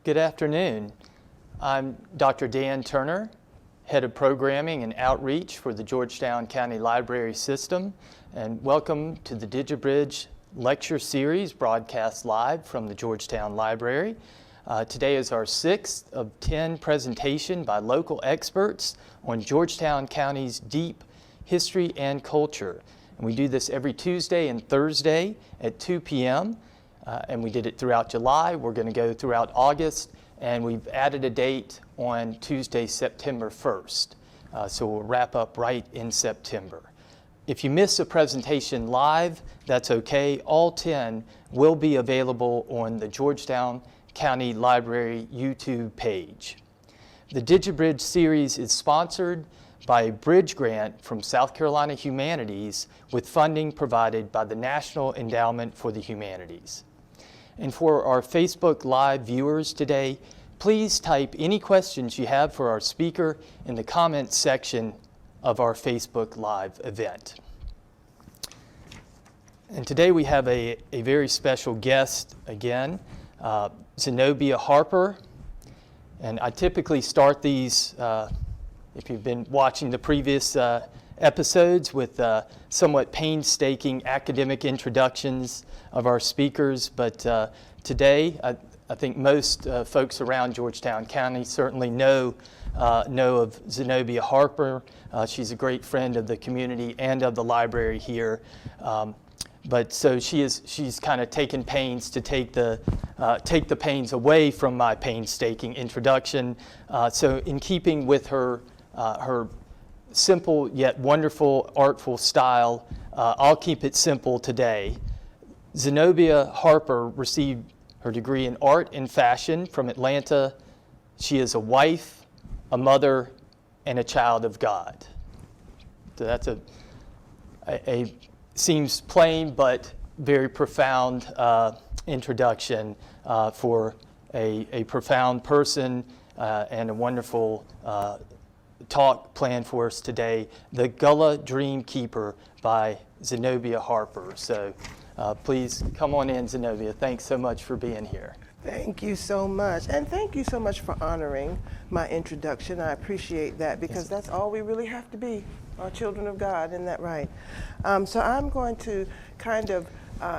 Good afternoon. I'm Dr. Dan Turner, Head of Programming and Outreach for the Georgetown County Library System, and welcome to the DigiBridge Lecture Series broadcast live from the Georgetown Library. Today is our 6th of 10 presentation by local experts on Georgetown County's deep history and culture. And we do this every Tuesday and Thursday at 2 p.m. And we did it throughout July. We're going to go throughout August, and we've added a date on Tuesday, September 1st. So we'll wrap up right in September. If you miss a presentation live, that's okay. All 10 will be available on the Georgetown County Library YouTube page. The DigiBridge series is sponsored by a bridge grant from South Carolina Humanities with funding provided by the National Endowment for the Humanities. And for our Facebook Live viewers today, please type any questions you have for our speaker in the comments section of our Facebook Live event. And today we have a very special guest again, Zenobia Harper. And I typically start these, if you've been watching the previous episodes, with somewhat painstaking academic introductions of our speakers, but today I think most folks around Georgetown County certainly know of Zenobia Harper. She's a great friend of the community and of the library here. But so she's kind of taken pains to take the pains away from my painstaking introduction. So in keeping with her simple yet wonderful, artful style, I'll keep it simple today. Zenobia Harper received her degree in art and fashion from Atlanta. She is a wife, a mother, and a child of God. So that's a seems plain but very profound introduction for a profound person and a wonderful talk planned for us today, The Gullah Dream Keeper by Zenobia Harper. So please come on in, Zenobia. Thanks so much for being here. Thank you so much. And thank you so much for honoring my introduction. I appreciate that, because that's all we really have to be, are children of God, isn't that right? So I'm going to kind of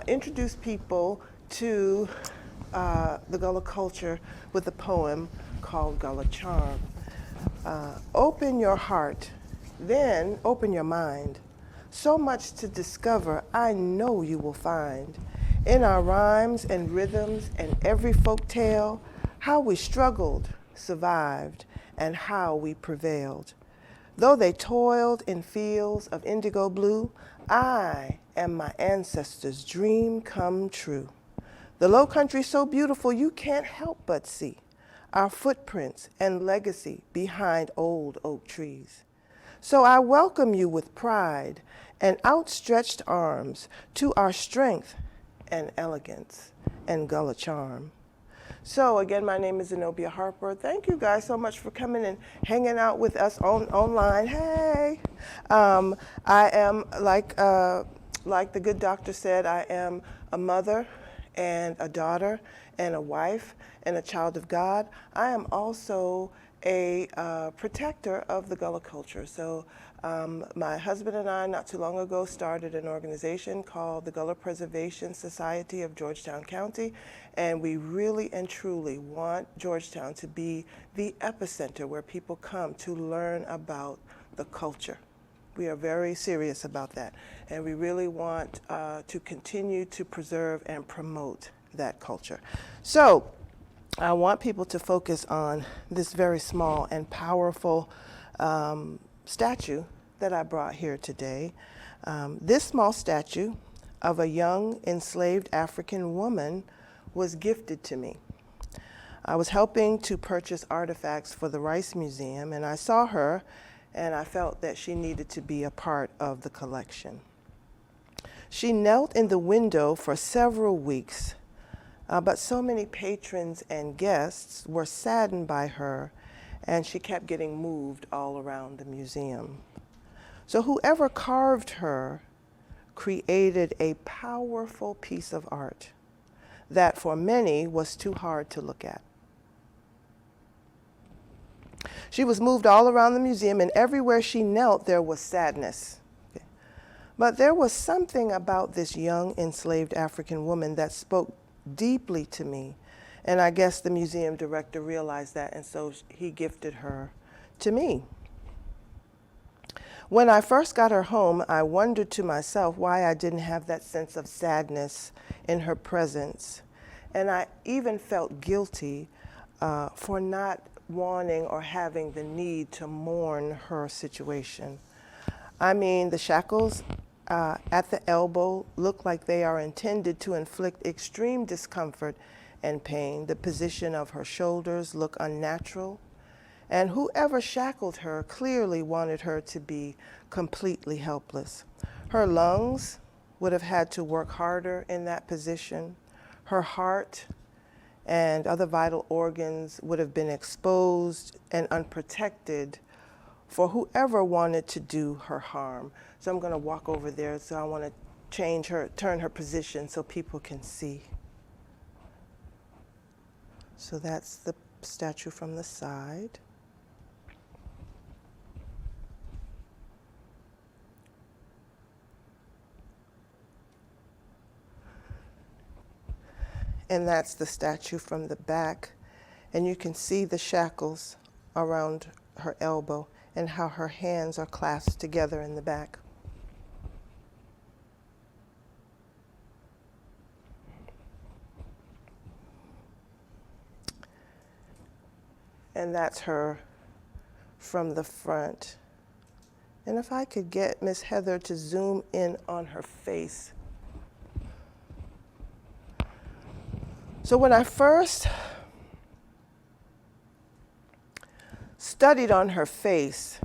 introduce people to the Gullah culture with a poem called Gullah Charm. Open your heart, then open your mind. So much to discover, I know you will find. In our rhymes and rhythms and every folk tale, how we struggled, survived, and how we prevailed. Though they toiled in fields of indigo blue, I am my ancestors' dream come true. The low country so beautiful you can't help but see our footprints and legacy behind old oak trees. So I welcome you with pride and outstretched arms to our strength and elegance and Gullah charm. So again, my name is Zenobia Harper. Thank you guys so much for coming and hanging out with us online. Hey, I am, like the good doctor said, I am a mother and a daughter and a wife and a child of God. I am also a protector of the Gullah culture. So my husband and I, not too long ago, started an organization called the Gullah Preservation Society of Georgetown County, and we really and truly want Georgetown to be the epicenter where people come to learn about the culture. We are very serious about that, and we really want to continue to preserve and promote that culture. So I want people to focus on this very small and powerful statue that I brought here today. This small statue of a young enslaved African woman was gifted to me. I was helping to purchase artifacts for the Rice Museum, and I saw her and I felt that she needed to be a part of the collection. She knelt in the window for several weeks, but so many patrons and guests were saddened by her, and she kept getting moved all around the museum. So whoever carved her created a powerful piece of art that for many was too hard to look at. She was moved all around the museum, and everywhere she knelt, there was sadness. But there was something about this young enslaved African woman that spoke deeply to me. And I guess the museum director realized that, and so he gifted her to me. When I first got her home, I wondered to myself why I didn't have that sense of sadness in her presence. And I even felt guilty for not wanting or having the need to mourn her situation. I mean, the shackles at the elbow look like they are intended to inflict extreme discomfort and pain. The position of her shoulders look unnatural, and whoever shackled her clearly wanted her to be completely helpless. Her lungs would have had to work harder in that position. Her heart and other vital organs would have been exposed and unprotected for whoever wanted to do her harm. So I'm going to walk over there. So I want to turn her position so people can see. So that's the statue from the side. And that's the statue from the back. And you can see the shackles around her elbow and how her hands are clasped together in the back. And that's her from the front. And if I could get Miss Heather to zoom in on her face. So when I first studied on her face,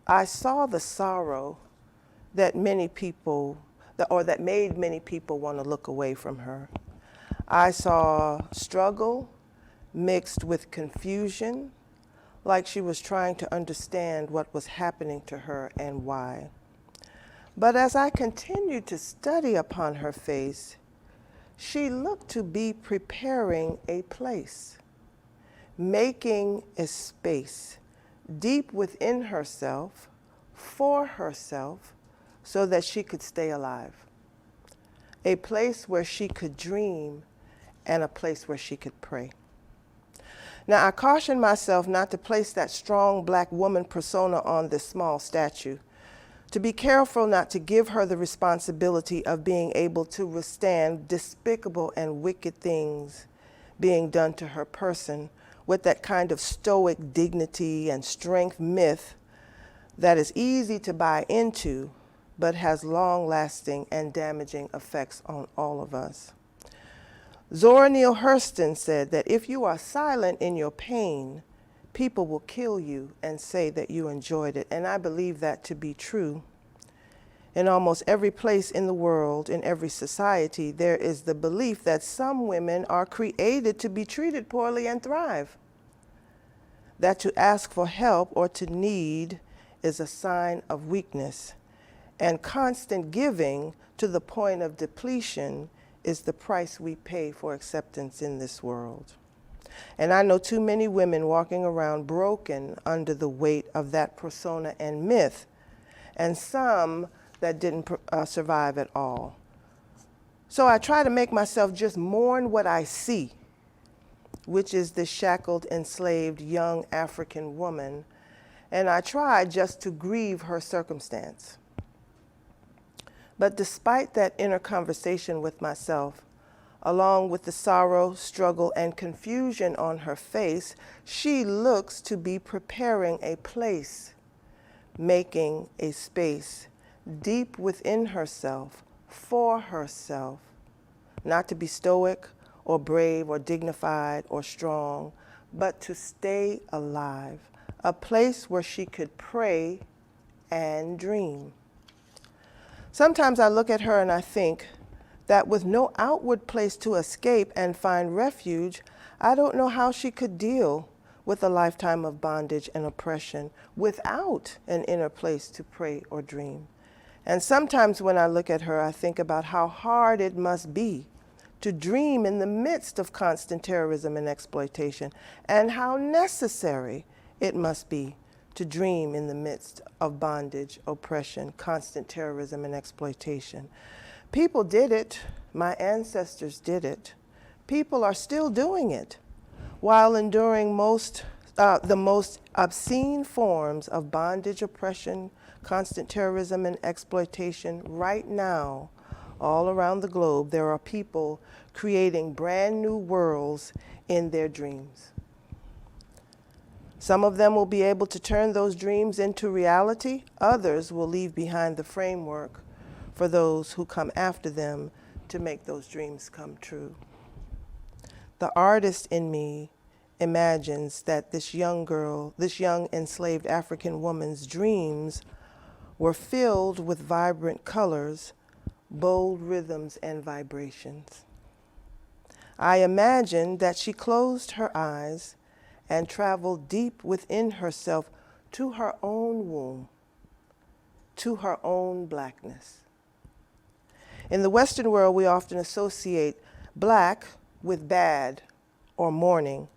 I saw the sorrow that many people, that made many people want to look away from her. I saw struggle mixed with confusion, like she was trying to understand what was happening to her and why. But as I continued to study upon her face, she looked to be preparing a place, making a space deep within herself, for herself, so that she could stay alive. A place where she could dream and a place where she could pray. Now, I caution myself not to place that strong black woman persona on this small statue, to be careful not to give her the responsibility of being able to withstand despicable and wicked things being done to her person with that kind of stoic dignity and strength myth that is easy to buy into, but has long-lasting and damaging effects on all of us. Zora Neale Hurston said that if you are silent in your pain, people will kill you and say that you enjoyed it. And I believe that to be true. In almost every place in the world, in every society, there is the belief that some women are created to be treated poorly and thrive. That to ask for help or to need is a sign of weakness. And constant giving to the point of depletion is the price we pay for acceptance in this world. And I know too many women walking around broken under the weight of that persona and myth, and some that didn't survive at all. So I try to make myself just mourn what I see, which is this shackled, enslaved young African woman, and I try just to grieve her circumstance. But despite that inner conversation with myself, along with the sorrow, struggle, and confusion on her face, she looks to be preparing a place, making a space deep within herself, for herself, not to be stoic or brave or dignified or strong, but to stay alive, a place where she could pray and dream. Sometimes I look at her and I think that with no outward place to escape and find refuge, I don't know how she could deal with a lifetime of bondage and oppression without an inner place to pray or dream. And sometimes when I look at her, I think about how hard it must be to dream in the midst of constant terrorism and exploitation, and how necessary it must be to dream in the midst of bondage, oppression, constant terrorism, and exploitation. People did it. My ancestors did it. People are still doing it while enduring the most obscene forms of bondage, oppression, constant terrorism, and exploitation. Right now, all around the globe, there are people creating brand new worlds in their dreams. Some of them will be able to turn those dreams into reality. Others will leave behind the framework for those who come after them to make those dreams come true. The artist in me imagines that this young enslaved African woman's dreams were filled with vibrant colors, bold rhythms, and vibrations. I imagine that she closed her eyes and traveled deep within herself to her own womb, to her own blackness. In the Western world, we often associate black with bad or mourning,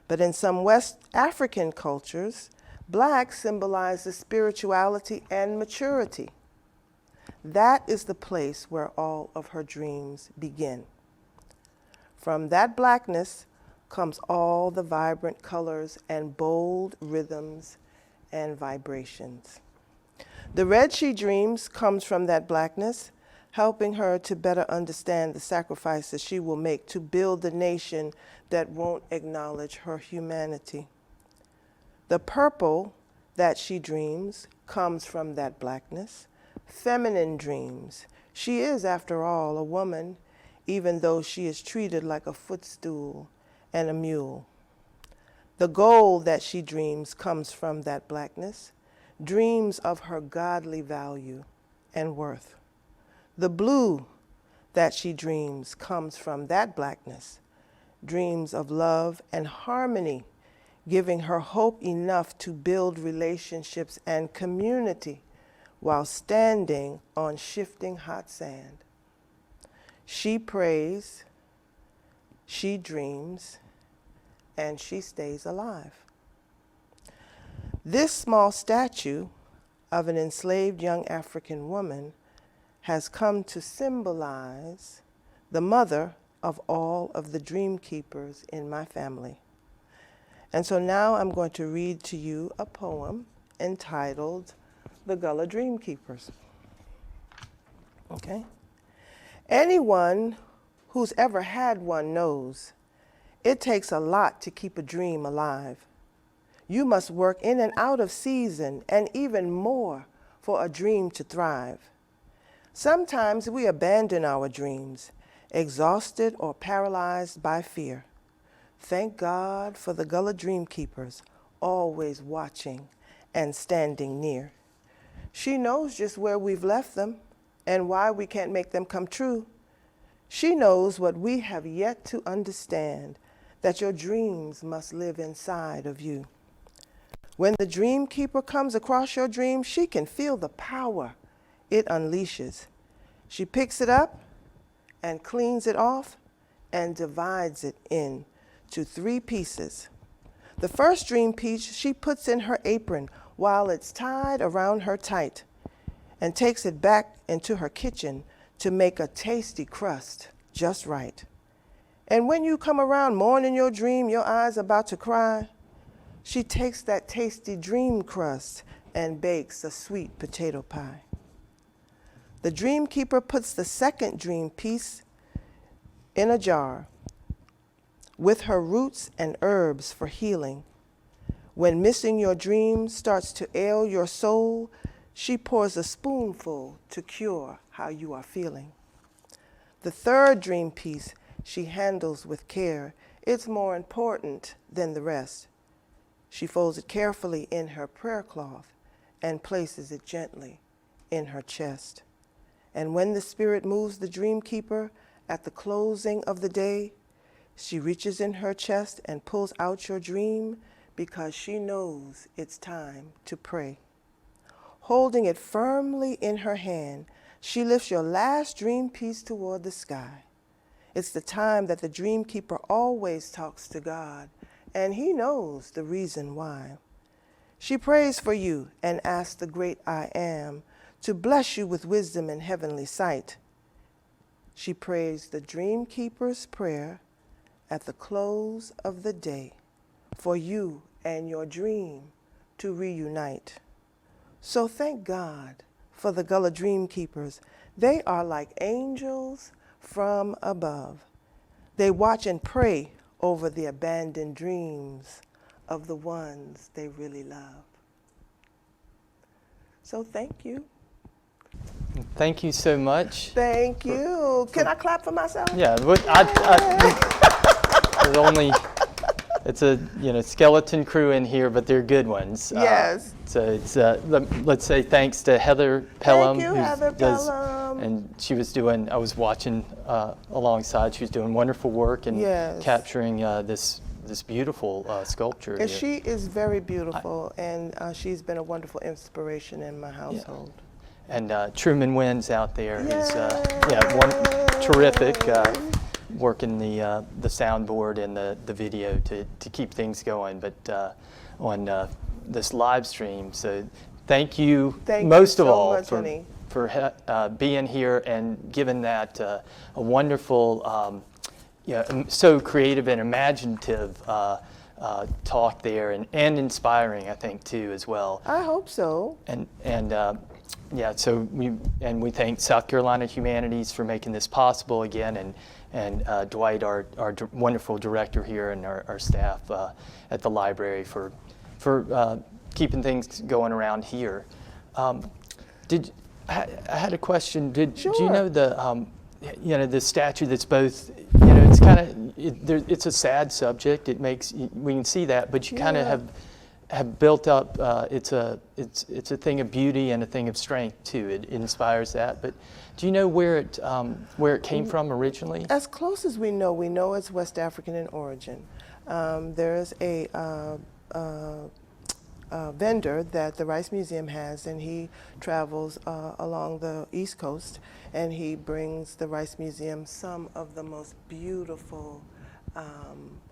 but in some West African cultures, black symbolizes spirituality and maturity. That is the place where all of her dreams begin. From that blackness comes all the vibrant colors and bold rhythms and vibrations. The red she dreams comes from that blackness, helping her to better understand the sacrifices she will make to build the nation that won't acknowledge her humanity. The purple that she dreams comes from that blackness, feminine dreams. She is, after all, a woman, even though she is treated like a footstool and a mule. The gold that she dreams comes from that blackness, dreams of her godly value and worth. The blue that she dreams comes from that blackness, dreams of love and harmony, giving her hope enough to build relationships and community while standing on shifting hot sand. She prays, she dreams, and she stays alive. This small statue of an enslaved young African woman has come to symbolize the mother of all of the dream keepers in my family. And so now I'm going to read to you a poem entitled The Gullah Dream Keepers. Okay? Anyone who's ever had one knows it takes a lot to keep a dream alive. You must work in and out of season and even more for a dream to thrive. Sometimes we abandon our dreams, exhausted or paralyzed by fear. Thank God for the Gullah Dream Keepers, always watching and standing near. She knows just where we've left them and why we can't make them come true. She knows what we have yet to understand, that your dreams must live inside of you. When the Dream Keeper comes across your dream, she can feel the power it unleashes. She picks it up and cleans it off and divides it into 3 pieces. The first dream piece she puts in her apron while it's tied around her tight, and takes it back into her kitchen to make a tasty crust just right. And when you come around mourning your dream, your eyes about to cry, she takes that tasty dream crust and bakes a sweet potato pie. The Dream Keeper puts the second dream piece in a jar with her roots and herbs for healing. When missing your dream starts to ail your soul, she pours a spoonful to cure how you are feeling. The third dream piece she handles with care. It's more important than the rest. She folds it carefully in her prayer cloth and places it gently in her chest. And when the spirit moves the Dream Keeper at the closing of the day, she reaches in her chest and pulls out your dream because she knows it's time to pray. Holding it firmly in her hand, she lifts your last dream piece toward the sky. It's the time that the Dream Keeper always talks to God, and he knows the reason why. She prays for you and asks the great I Am to bless you with wisdom and heavenly sight. She prays the Dream Keeper's prayer at the close of the day for you and your dream to reunite. So thank God for the Gullah Dream Keepers. They are like angels from above. They watch and pray over the abandoned dreams of the ones they really love. So thank you. Thank you so much. Thank you. Can I clap for myself? Yeah, there's only, it's a skeleton crew in here, but they're good ones. Yes. So it's let's say thanks to Heather Pelham. Thank you, Heather Pelham. And she was doing, I was watching alongside, she was doing wonderful work and Yes. capturing this beautiful sculpture. And here. she is very beautiful, and she's been a wonderful inspiration in my household. And Truman Wynn's out there. Yay! He's terrific, working the soundboard and the video to keep things going. But on this live stream, so thank you most of all for being here and giving that a wonderful, so creative and imaginative talk there, and inspiring, I think, too, as well. I hope so. So we thank South Carolina Humanities for making this possible again, and Dwight, our wonderful director here, and our staff at the library for keeping things going around here. I had a question. Do you know the statue that's both, it's kind of, it's a sad subject. We can see that, but you kind of have built up. It's a thing of beauty and a thing of strength too. It inspires that. But do you know where it came from originally? As close as we know it's West African in origin. There's a vendor that the Rice Museum has, and he travels along the East Coast, and he brings the Rice Museum some of the most beautiful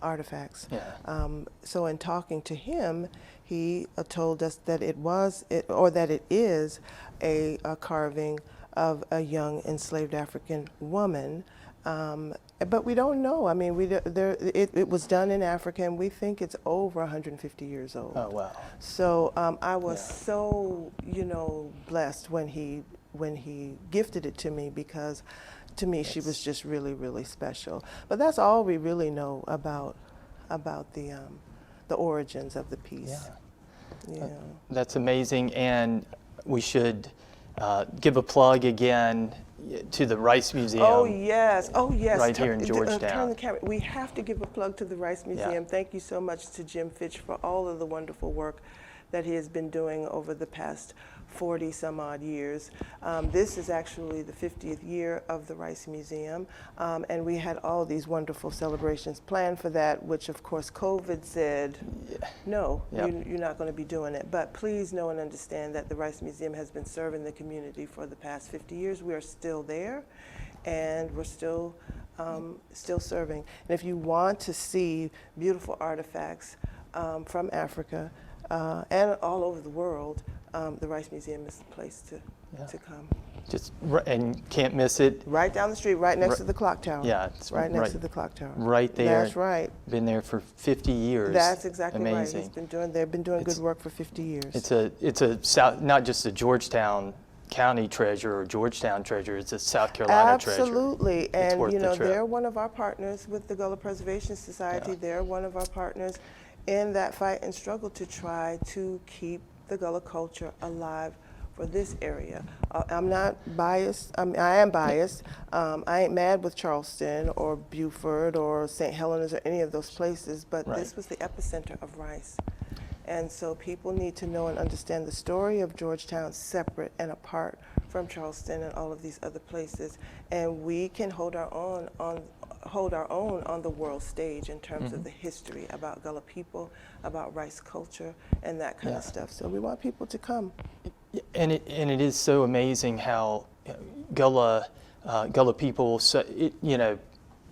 artifacts. Yeah. So in talking to him, he told us that it is a carving of a young enslaved African woman. But we don't know. I mean, it was done in Africa, and we think it's over 150 years old. Oh, wow. So I was so, blessed when he gifted it to me, because to me she was just really, really special. But that's all we really know about the origins of the piece. Yeah. That's amazing, and we should give a plug again to the Rice Museum. Oh yes, right here in Georgetown. Turn the camera. We have to give a plug to the Rice Museum. Yeah. Thank you so much to Jim Fitch for all of the wonderful work that he has been doing over the past 40 some odd years. This is actually the 50th year of the Rice Museum, and we had all these wonderful celebrations planned for that, which of course COVID said, no, you're not going to be doing it. But please know and understand that the Rice Museum has been serving the community for the past 50 years. We are still there, and we're still serving. And if you want to see beautiful artifacts from Africa, and all over the world, the Rice Museum is the place to come. And can't miss it. Right down the street, right next to the clock tower. Yeah, it's right next to the clock tower. Right there. That's right. Been there for 50 years. That's exactly Amazing. right. They've been doing good work for 50 years. It's a South, not just a Georgetown County treasure or Georgetown treasure. It's a South Carolina treasure. Absolutely, and the trip. They're one of our partners with the Gullah Preservation Society. Yeah. They're one of our partners in that fight and struggle to try to keep the Gullah culture alive for this area. I'm not biased. I am biased. I ain't mad with Charleston or Beaufort or St. Helens or any of those places, but this was the epicenter of rice. And so people need to know and understand the story of Georgetown separate and apart from Charleston and all of these other places. And we can hold our own on the world stage in terms of the history about Gullah people, about rice culture, and that kind of stuff. So we want people to come. And it is so amazing how Gullah people.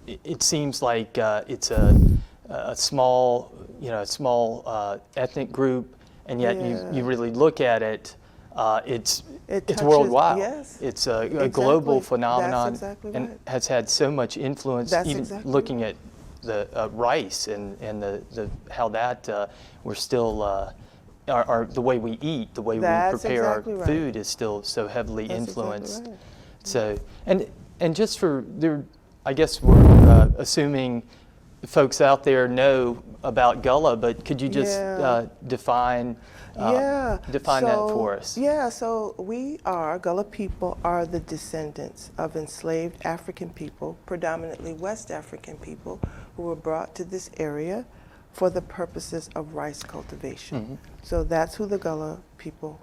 It seems like it's a small ethnic group, and yet you really look at it, it's touches- worldwide. yes. It's a Exactly. global phenomenon, That's exactly and right. has had so much influence. That's even exactly looking at the rice and the how that we're still. The way we eat, the way That's we prepare exactly our right. food is still so heavily That's influenced. exactly right. So, and just for there, I guess we're assuming folks out there know about Gullah, but could you just Yeah. define define that for us? Yeah, so Gullah people are the descendants of enslaved African people, predominantly West African people, who were brought to this area for the purposes of rice cultivation. Mm-hmm. So that's who the Gullah people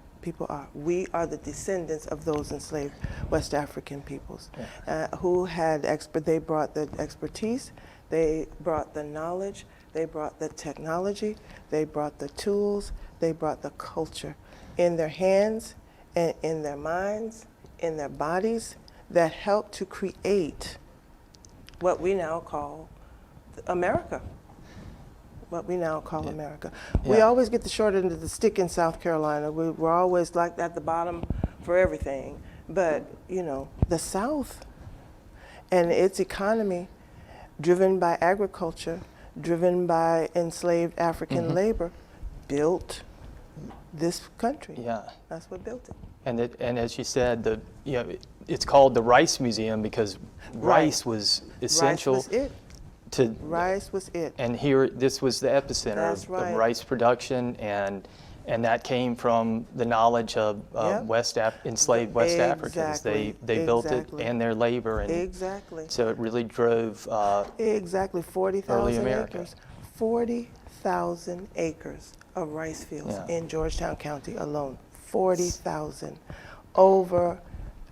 are. We are the descendants of those enslaved West African peoples who had they brought the expertise, they brought the knowledge, they brought the technology, they brought the tools, they brought the culture in their hands and in their minds, in their bodies, that helped to create what we now call America. What we now call America. We Yeah. always get the short end of the stick in South Carolina. We're always like at the bottom for everything. But, you know, the South and its economy, driven by agriculture, driven by enslaved African labor, built this country. Yeah. That's what built it. And as you said, it's called the Rice Museum because rice was essential Rice was it. to. Rice was it. And here, this was the epicenter That's of right. rice production, and that came from the knowledge of Yep. enslaved West Africans. They built it Exactly. and their labor, and Exactly. so it really drove. Exactly, 40,000 America. acres. 40,000 acres of rice fields Yeah. in Georgetown County alone. 40,000. Over,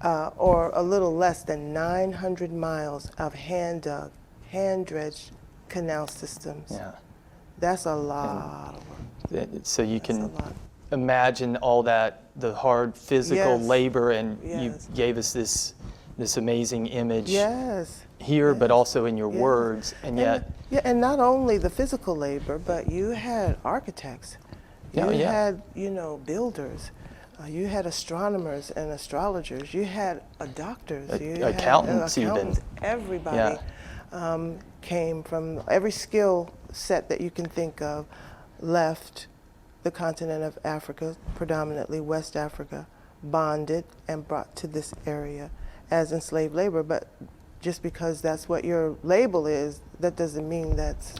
or a little less than 900 miles of hand-dug, hand-dredged canal systems. Yeah. That's a lot of work. So you That's a can lot. imagine all that, the hard physical Yes. labor, and Yes. you gave us this amazing image Yes. here, but yes, also in your yes. words, and yet. And not only the physical labor, but you had architects, you had, builders, you had astronomers and astrologers, you had doctors, you had accountants even. Everybody came from every skill set that you can think of, left the continent of Africa, predominantly West Africa, bonded and brought to this area as enslaved labor. But just because that's what your label is, that doesn't mean that's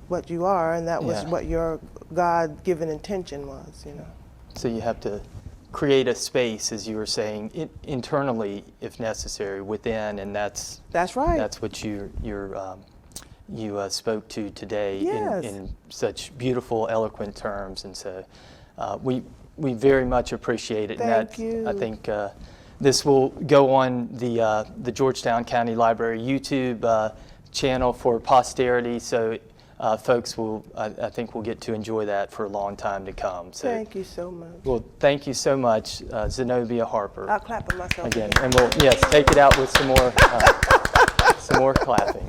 what you are, and that was what your God-given intention was, So you have to create a space, as you were saying, internally, if necessary, within, and that's right. That's what you spoke to today Yes. in such beautiful, eloquent terms, and so we very much appreciate it. Thank and you. I think this will go on the Georgetown County Library YouTube channel for posterity. So. Folks I think will get to enjoy that for a long time to come. So, Thank you so much. well, thank you so much, Zenobia Harper. I'll clap for myself Again, and we'll take it out with some more clapping.